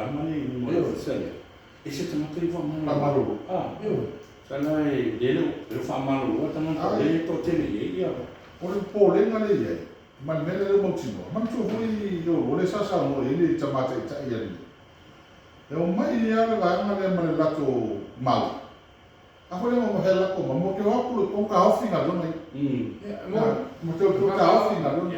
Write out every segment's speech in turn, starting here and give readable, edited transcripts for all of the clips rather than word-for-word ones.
kalama ni mo sele e se tama te fa Malu. Sana ele fa malu tama le to te le ia o le pole ngale ia man mele le mo tino man tu hui yo o le sasa mo ele tama te ta ia ni e o mai ia le ngale man la to mal a hole mo hela ko mo ke wa ko ka ofi na do mai mo te ko ka ofi na do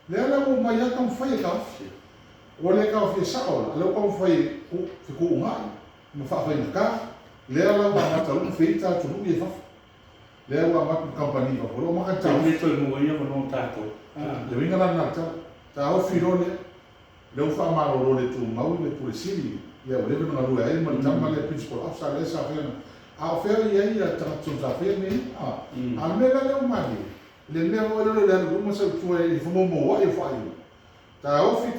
le ala mo mai ya kan fa ka ofi o le ka ofi sa o le ko fa ku ku nga mo fa fa ka le ala wa ma ta lu feita tu lu ye fa le wa ma company fa lo ma ka ta le to mo ia no tato le winga na ta ofi ro le fa ma ro le tu mau le Peresitene le o le no lu ai ma ta ma le principal officer le sa fa a fe ia ta tu sa fe ni a me le ma le me o le mo sa tu e fo mo wa e fa i ta ofi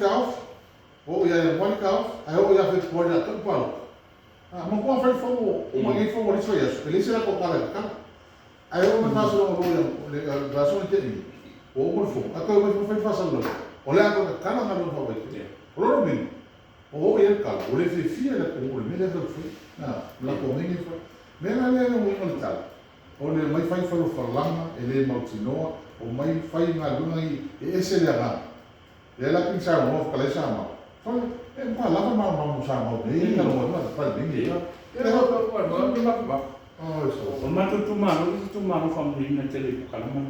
o ia mo ka ai o ia fe po ia tu pa mo ko fa fo o mo ngi fo mo so ia le se la ko ka ai o mo ta so o le la so te ni o mo fo a ko mo fa sa lo o le ko ka na no fa we o lo mi o ia ka o le fi la ko le me le fo la ko ngi fo me na le mo mo ta o le mai fa lama e le mau tinoa o mai fai nga lunga e ese le aga le la kin sa mo ka le sa ma fa e pa la ma mo sa mo e ka no ma fa dingi e ma o ma tu ma fa mo ina tele ko kala ma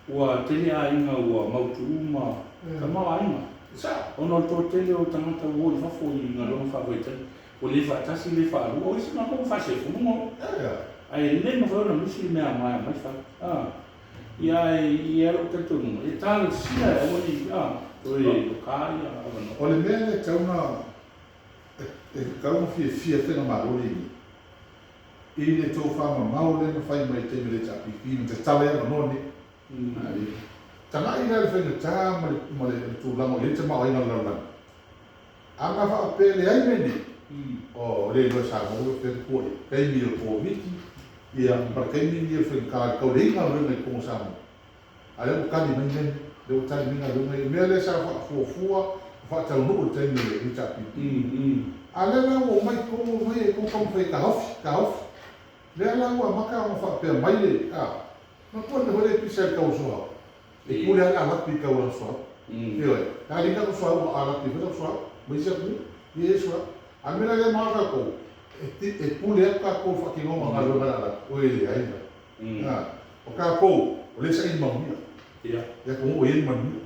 wa tele a inga wa mau tu ma ka ma ainga sa o no to tele o tanga wo fa fo inga lo fa we tele o le fa tasi le fa o se ma ko fa se fu mo ai le mo fa no si me ama ma fa ia lo te tonu e tal sia e mo ni to e ka ia o le me le tauna e ka mo fi te na ma lo ni i le to fa ma o le no fai mai te me le tapi ki te tale no ni ai tanga ina le fa ta ma le tu la mo le te ma ai na la anga fa pe le ai me ni o le no sa mo te ko e mi ko viti ia perché mi fai ka ko dei ka ro nei ko sa mo ale o ka di men le o tai minga ro nei me le sa fa ta no te ni le ta pi ale la o mai ko fai ka hof le la o ma ka fa pe mai le ma ko le hore pisa ka o so e ko le ala pi ka o so io ka li ka so ala pi ka so mai sa ku ye so a me le ma ka ko e pule ka ko fa ki no ma lo la o ele ai o ka ko o le sa i mo ia ya ko o ele man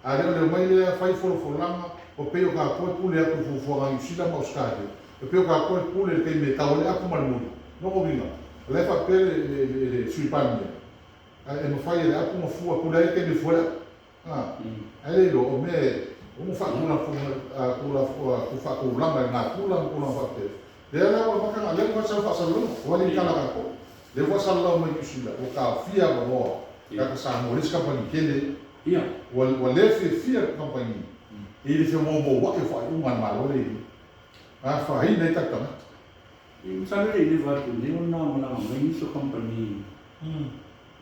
a le mai le fai fo lama o pe o ka ko pule ko fo ga usila ma uskade o pe o ka ko pule ke me ka o le aku mal mo no ko vinga le fa pe le sui pan e mo fai le aku mo fu ko le ke me fo ale lo o me o mo fa ko na ko fa ko lama na ko fa pe le la wa maka le ko sa fa sa lo wali kala ka ko le wa sa lo mai usila o ka fia mo ka sa mo ris company kele ia wal le fia company e le mo wa ke fa un man malo le fa hi nei ta ta i sa le va tu ni una mai so company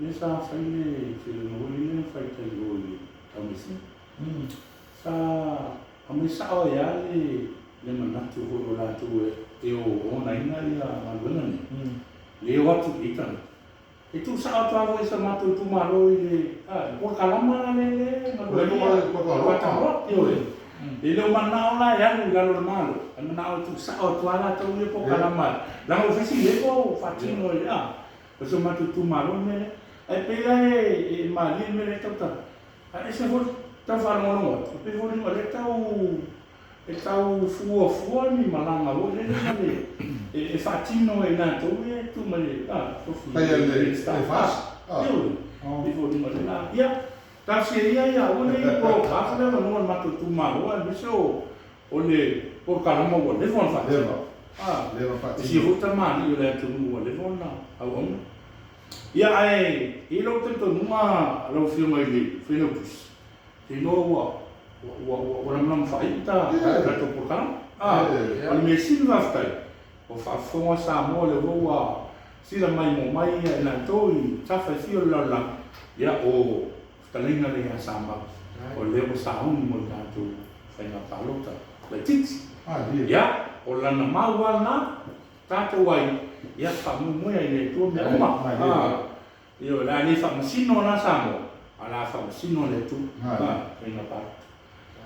ne sa fa le no le fa ta go ta mi sa a mi sa o ya le manatu ho la tu e o na ina ia malona ni le watu ita e tu sa ata vo sa matu tu malo ile ko kalama le ko ta ro yo e le mana ola ya ni galo malo ana tu sa o tu ala tu le ko kalama la mo fisi le ko fatino ya ko so matu tu malo me e pela e mali me le ta e se vo ta fa no pe vo ni le ta e tau fua ni malanga o le e fatino e na to e tu male to fi le fas io e vo di male ia ta si ia o le ko ka le no ma tu ma o e so o le por calma o le von fa le va fa si ruta ma ni le tu mo le von na a on ia ai e lo tento numa lo filma ile Failautusi e no o não faz tá já tô por cá o me silva fai o fa fo Samau le voa sila mai mo mai na to i ta fa fio la ya o talinga le Samau o le o sa un mo tanto fai na palota le tits Ia, o lana maua na, tātou ai, ia whamumuia i le tua mea uma. Ia, la ni whamasino na Samau, a la whamasino le tu. Ina pā.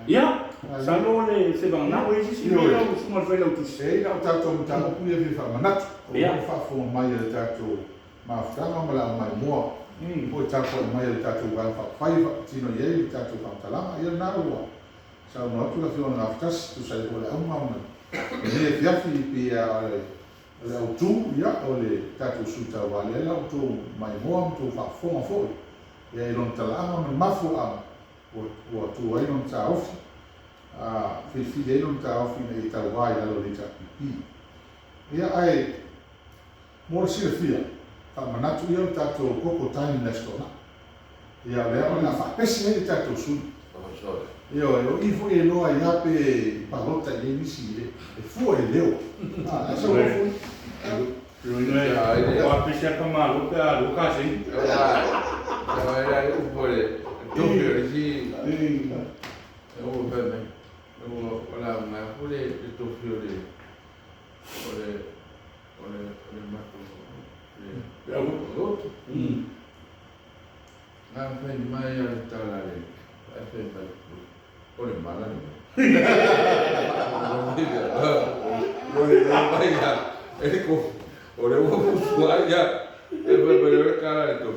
Ia, salo le se vanganau e sisi mea o sunga le Failautusi. E ina o tātou mtanga kuia vi whamanatu. O whawhonga mai le tātou maafutanga ma la mai mua. O tātou mai le tātou wang whawhaiva, tino iei le tātou whamtalanga, ia nā ua. Sao no atu la whiona ngā whatasi, tu sai o le aumau mai. E ne fiafi pi a le autu, ia, o le tātou suta wale, le autu mai mua, mtu whawhonga fōi. Ia i lon talanga me mafu a o tu ai non ta ofi. Fi dei non ta ofi nei ta wai la lo ta pipi. Ia ai mo si fia. Fa manatu ia ta to koko tani nestona. Ia le ona fa pesi nei ta to su. Ia o i fu e no ai ape palota e misi e fu e leo. Esa o fu. Pero no o ape se kama luka luka sin. Era un pole. Yo creo que o bem, o lá na pole to fiore. Ole mato. Na frente mai tá lá ali. É feito. Ole mala. Ole vai já. Ele com ole o suai já. Ele cara então.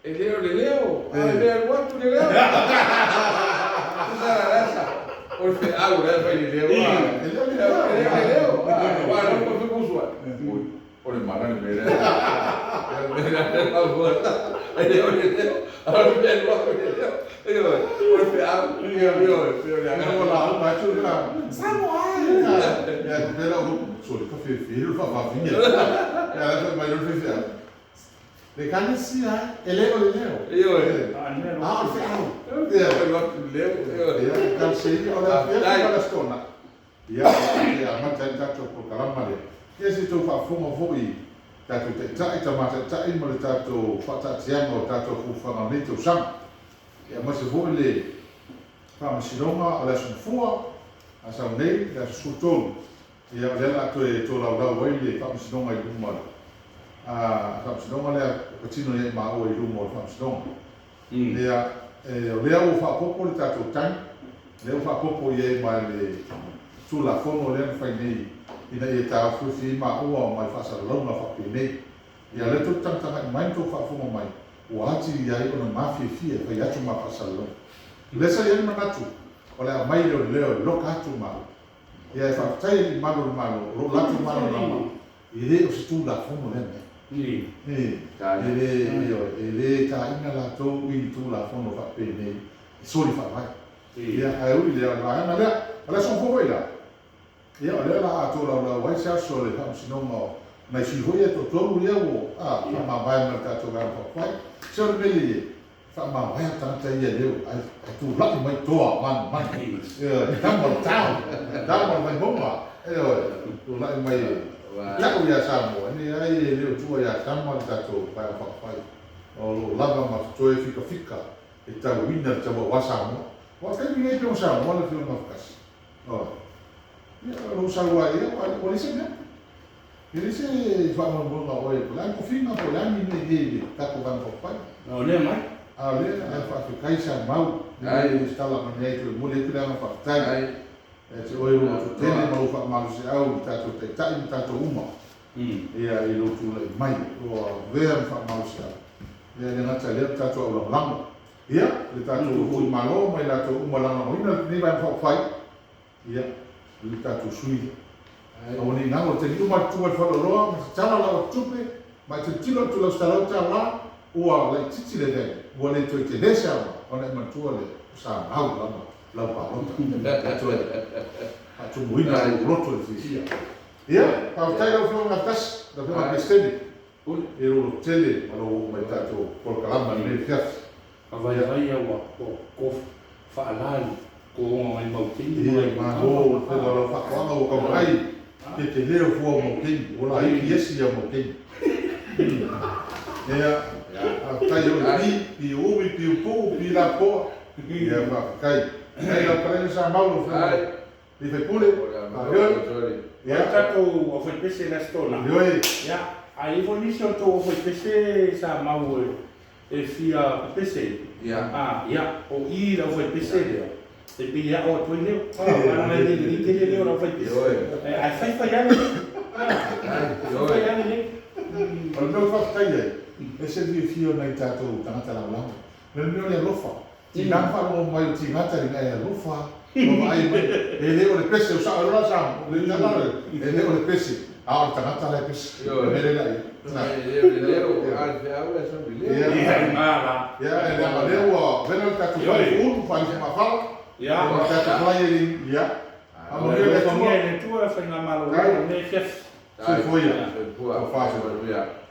Leo, leo, quanto le leo? Olha, agora vai leo. Leo. Agora não foi com sua. Olha, mano, leo. Leo. Agora vem logo leo. Olha, vai tu lá. Samau. É, pela o sou café filho, favinha. Ela vai no festival. Le canisia, eleo. Io Ah, il leo. Ia, calcei, olha, ia para stona. Ia, ma tenta to por calamale. Ia se to fa fumo foi. Tato te ta mata ta mo le tato fata tiamo tato fu fa mito sam. Ia ma se vole fa masilonga ala sun fua. Asa nei da sutol. Ia dela to la wai fa masilonga i lumalo. Whamsidonga lea patino e mao i rumo o whamsidonga. Lea, lea o whapopo le tātou tang, lea o whapopo i e mai le tūla whono lea whai nei, ina i e tā whiwhi ma ua o mai whasa launa whapi nei. Ia le tō tangtanga i mai tō whafonga mai, o ati i ai o na mawhia fia whai atu ma whasa launa. Lesa i ane manatu, o lea mai leo loka atu mao. Ia e whaktai i malo, ro latu malo nama, i re o se tūla whono lea mea. Ele tá indo lá tô indo lá fono fa pene soli fa vai ia ai uli le la na la son fo vai lá ia olha lá tô lá vai se sole fa sino mo na si hoia to to ia o ma vai na tá to ga fa vai se o beli fa ma vai tanta ia leu ai tu lá mai to man ia tá mo tá mai bomba tu lá mai Ia o ia Samau, ni ai leo tua ia tama tato vai whakawhai. O lava ma toe fika e tau wina te wa Samau. Wa kai ni pe o Samau, wala fi o mafkas. Ia o Samau ia o lise ne. Ele se vai mo mo oi, lá ko fina po lá ni ni tato vai whakawhai. No le mai. Le fa kai Samau, ai stala ma nei to mo le tira ma whaktai. Te oi o tele ma ufa ma se au tato te tai tato uma. Ia i lo tu le mai o vea fa ma se. Ia le ngata le tato o lang. Ia le tato Fuimaono mai la to uma lang o ina ni vai fa fai. Ia le tato sui. O ni na o te uma tu fa lo roa ma tala la tupe ma te tilo tu lo stalo tala o la titi le dai. O le to te desa o le ma tu le sa au la la palota. Tu muina o roto de fisia. Ia, pa tai o fo na tas, da fo na stende. E o tele, alo mai tato por calama ne fias. Vai o kof fa alali ko mai mauti. Ia, ma o te lo fa kwa o ko mai. Ke te leo fo mo king, o la i esi o mo king. Ia, a tai o pi o pi o po, pi la po. Ia, ma kai. Ai la prensa Samau fo. Lealailepule. Ya tatou o foi pese na stola. Yoi. Ya, ai vonisi o to foi pese Samau e fia pese. Ya, o i la foi pese le. E pi ya o toi le. Para na ni ke le o foi pese. Ai fai ya le. Fai ya le. O meu whakatai ai, e se vi fio nei tātou tangata lau. Me meo le alofa. Ti nāwha o mai o ti ngata ringa e alofa. O mai e leo le pese o sa aroa sa. O le tanare, e leo le pese. A o tangata le pese. Me le lai. Le leo, a te au e sa bile. Ia mala. Ia, e le leo o vena le tātou whai unu, whai se mawhala. Ya, O tātou whai e ring, ia. A mo le le tua. tua, le tua fai na malo. Ne fias. Foi foi ia. Pua, fácil, mas